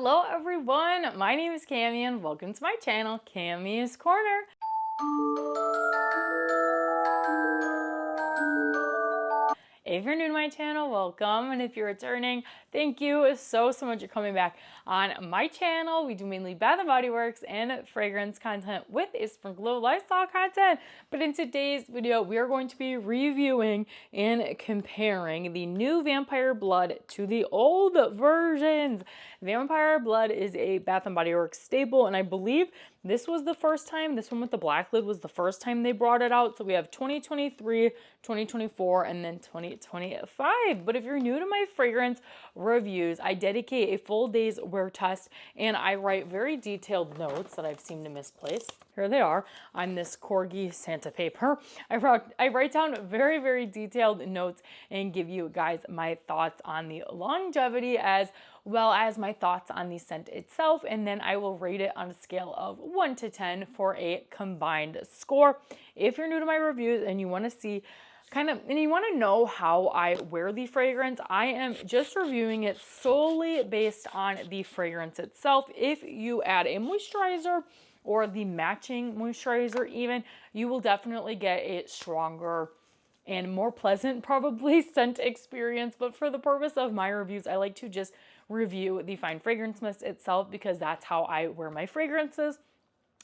Hello everyone, my name is Cami and welcome to my channel, Cami's Corner. If you're new to my channel, welcome, and if you're returning, thank you so much for coming back. On my channel, we do mainly Bath & Body Works and fragrance content with a sprinkle of lifestyle content. But in today's video, we are going to be reviewing and comparing the new Vampire Blood to the old versions. Vampire Blood is a Bath & Body Works staple, and I believe this was the first time, this one with the black lid was the first time they brought it out. So we have 2023, 2024, and then 2025. But if you're new to my fragrance reviews, I dedicate a full day's wear test and I write very detailed notes that I've seemed to misplace. Here they are on this Corgi Santa paper. I write down very detailed notes and give you guys my thoughts on the longevity as well as my thoughts on the scent itself, and then I will rate it on a scale of 1 to 10 for a combined score. If you're new to my reviews and you want to see and you want to know how I wear the fragrance, I am just reviewing it solely based on the fragrance itself. If you add a moisturizer or the matching moisturizer even, you will definitely get a stronger and more pleasant probably scent experience. But for the purpose of my reviews, I like to just review the fine fragrance mist itself because that's how I wear my fragrances.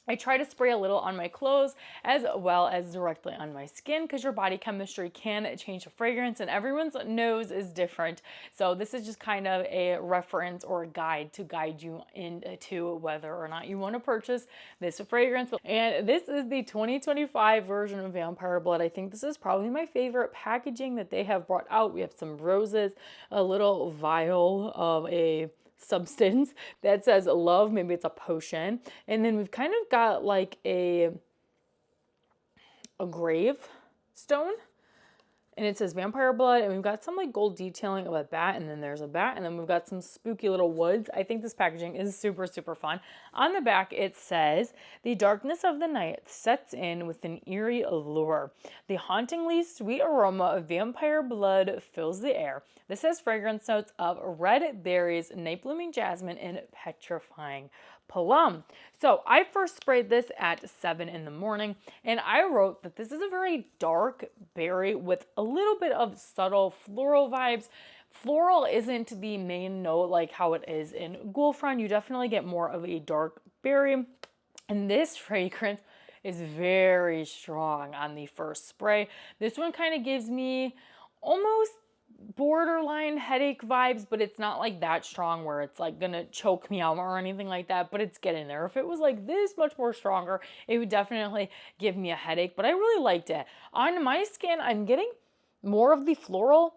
I try to spray a little on my clothes as well as directly on my skin because your body chemistry can change the fragrance and everyone's nose is different. So this is just kind of a reference or a guide to guide you into whether or not you want to purchase this fragrance. And this is the 2025 version of Vampire Blood. I think this is probably my favorite packaging that they have brought out. We have some roses, a little vial of a substance that says love, maybe it's a potion, and then we've kind of got like a grave stone and it says Vampire Blood, and we've got some like gold detailing of a bat, and then there's a bat, and then we've got some spooky little woods. I think this packaging is super fun. On the back it says, the darkness of the night sets in with an eerie allure. The hauntingly sweet aroma of vampire blood fills the air. This has fragrance notes of red berries, night blooming jasmine, and petrifying plum. So I first sprayed this at 7 in the morning, and I wrote that this is a very dark berry with a little bit of subtle floral vibes. Floral isn't the main note like how it is in Gulfran. You definitely get more of a dark berry, and this fragrance is very strong on the first spray. This one kind of gives me almost borderline headache vibes, but it's not like that strong where it's like gonna choke me out or anything like that, but it's getting there. If it was like this much more stronger, it would definitely give me a headache, but I really liked it. On my skin, I'm getting more of the floral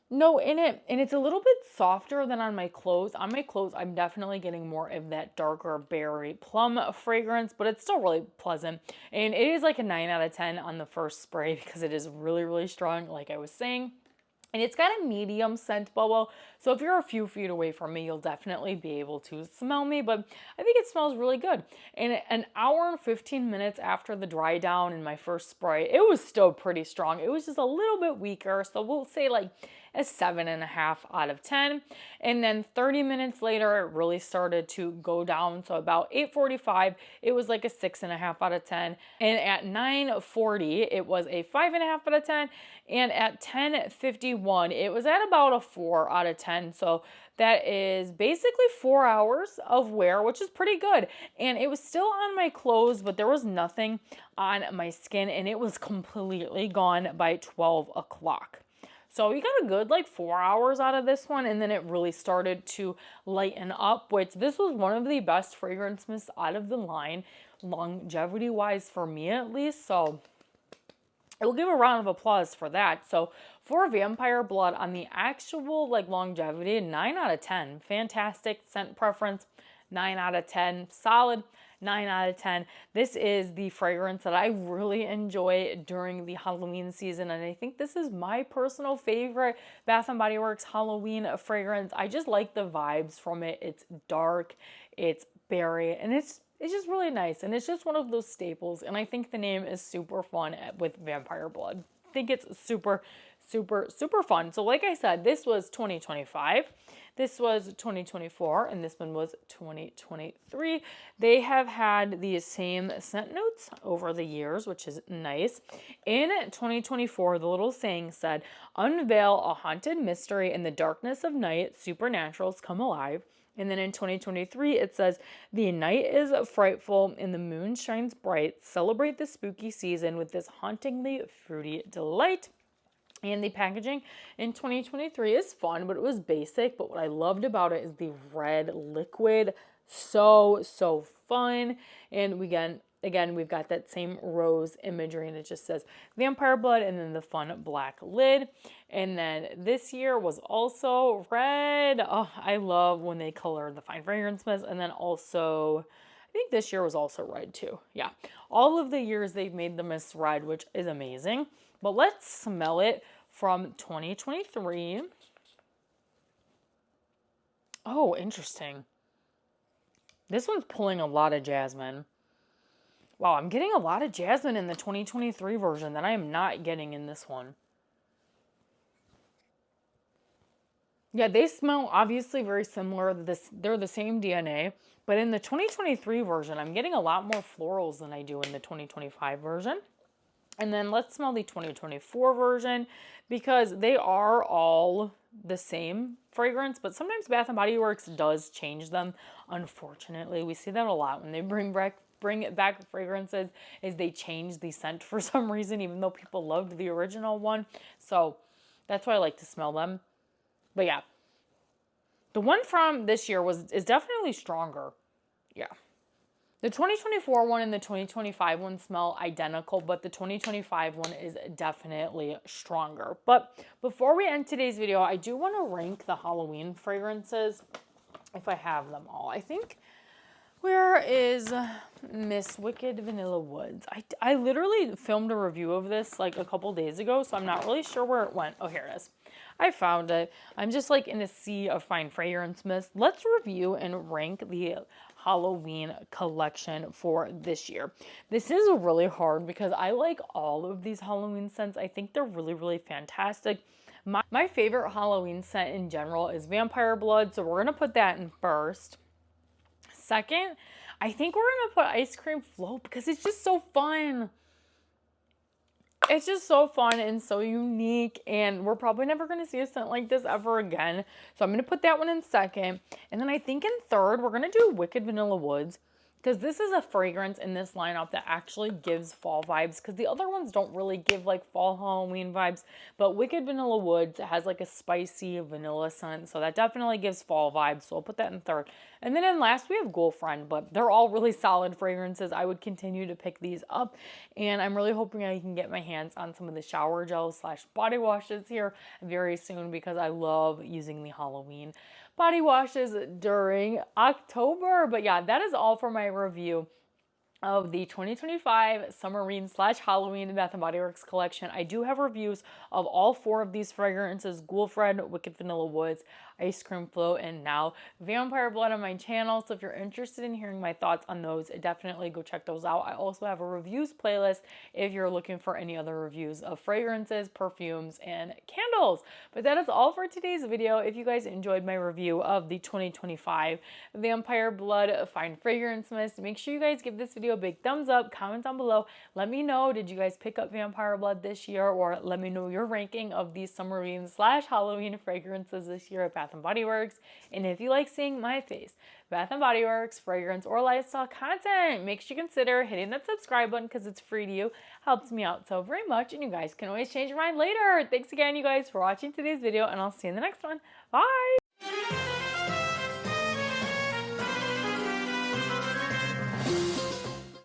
note in it, and it's a little bit softer than on my clothes. On my clothes, I'm definitely getting more of that darker berry plum fragrance, but it's still really pleasant. And it is like a 9 out of 10 on the first spray because it is really strong, like I was saying. And it's got a medium scent bubble, so if you're a few feet away from me, you'll definitely be able to smell me, but I think it smells really good. And an hour and 15 minutes after the dry down in my first spray, it was still pretty strong. It was just a little bit weaker, so we'll say like a 7.5 out of 10. And then 30 minutes later, it really started to go down. So about 8:45, it was like a 6.5 out of 10. And at 9:40, it was a 5.5 out of 10. And at 10:51, it was at about a 4 out of 10. So that is basically 4 hours of wear, which is pretty good. And it was still on my clothes, but there was nothing on my skin, and it was completely gone by 12 o'clock. So you got a good like 4 hours out of this one, and then it really started to lighten up, which this was one of the best fragrance mists out of the line, longevity wise for me at least. So I will give a round of applause for that. So for Vampire Blood on the actual like longevity, 9 out of 10. Fantastic scent preference, 9 out of 10. Solid, 9 out of 10. This is the fragrance that I really enjoy during the Halloween season, and I think this is my personal favorite Bath & Body Works Halloween fragrance. I just like the vibes from it. It's dark, it's berry, and it's just really nice, and it's just one of those staples, and I think the name is super fun with Vampire Blood. I think it's super super, super fun. So like I said, this was 2025. This was 2024, and this one was 2023. They have had the same scent notes over the years, which is nice. In 2024, the little saying said, unveil a haunted mystery in the darkness of night, supernaturals come alive. And then in 2023, it says, the night is frightful and the moon shines bright. Celebrate the spooky season with this hauntingly fruity delight. And the packaging in 2023 is fun, but it was basic. But what I loved about it is the red liquid. So, so fun. And again, we've got that same rose imagery, and it just says vampire blood and then the fun black lid. And then this year was also red. Oh, I love when they color the fine fragrance mist. And then also, I think this year was also red too. Yeah, all of the years they've made the mist red, which is amazing. But let's smell it from 2023. Oh, interesting. This one's pulling a lot of jasmine. Wow, I'm getting a lot of jasmine in the 2023 version that I am not getting in this one. Yeah, they smell obviously very similar. They're the same DNA, but in the 2023 version, I'm getting a lot more florals than I do in the 2025 version. And then let's smell the 2024 version, because they are all the same fragrance, but sometimes Bath & Body Works does change them. Unfortunately, we see that a lot when they bring back fragrances, is they change the scent for some reason, even though people loved the original one. So that's why I like to smell them. But yeah, the one from this year is definitely stronger. Yeah. The 2024 one and the 2025 one smell identical, but the 2025 one is definitely stronger. But before we end today's video, I do want to rank the Halloween fragrances, if I have them all. I think, where is Miss Wicked Vanilla Woods? I literally filmed a review of this like a couple days ago, so I'm not really sure where it went. Oh, here it is. I found it. I'm just like in a sea of fine fragrance mist. Let's review and rank the Halloween collection for this year. This is really hard because I like all of these Halloween scents. I think they're really, really fantastic. My favorite Halloween scent in general is Vampire Blood, so we're going to put that in first. Second, I think we're going to put Ice Cream Float because it's just so fun. It's just so fun and so unique, and we're probably never going to see a scent like this ever again. So I'm going to put that one in second. And then I think in third, we're going to do Wicked Vanilla Woods, because this is a fragrance in this lineup that actually gives fall vibes, because the other ones don't really give like fall Halloween vibes, but Wicked Vanilla Woods has like a spicy vanilla scent, so that definitely gives fall vibes, so I'll put that in third. And then in last, we have Girlfriend, but they're all really solid fragrances. I would continue to pick these up, and I'm really hoping I can get my hands on some of the shower gels / body washes here very soon, because I love using the Halloween body washes during October. But yeah, that is all for my review of the 2025 Summerine / Halloween Bath & Body Works collection. I do have reviews of all 4 of these fragrances: Girlfriend, Wicked Vanilla Woods, Ice Cream Float, and now Vampire Blood on my channel. So if you're interested in hearing my thoughts on those, definitely go check those out. I also have a reviews playlist if you're looking for any other reviews of fragrances, perfumes, and candles. But that is all for today's video. If you guys enjoyed my review of the 2025 Vampire Blood Fine Fragrance Mist, make sure you guys give this video a big thumbs up, comment down below. Let me know, did you guys pick up Vampire Blood this year? Or let me know your ranking of these Summerine / Halloween fragrances this year at Bath & Body Works. And if you like seeing my face, Bath & Body Works, fragrance, or lifestyle content, make sure you consider hitting that subscribe button because it's free to you. Helps me out so very much, and you guys can always change your mind later. Thanks again, you guys, for watching today's video, and I'll see you in the next one. Bye!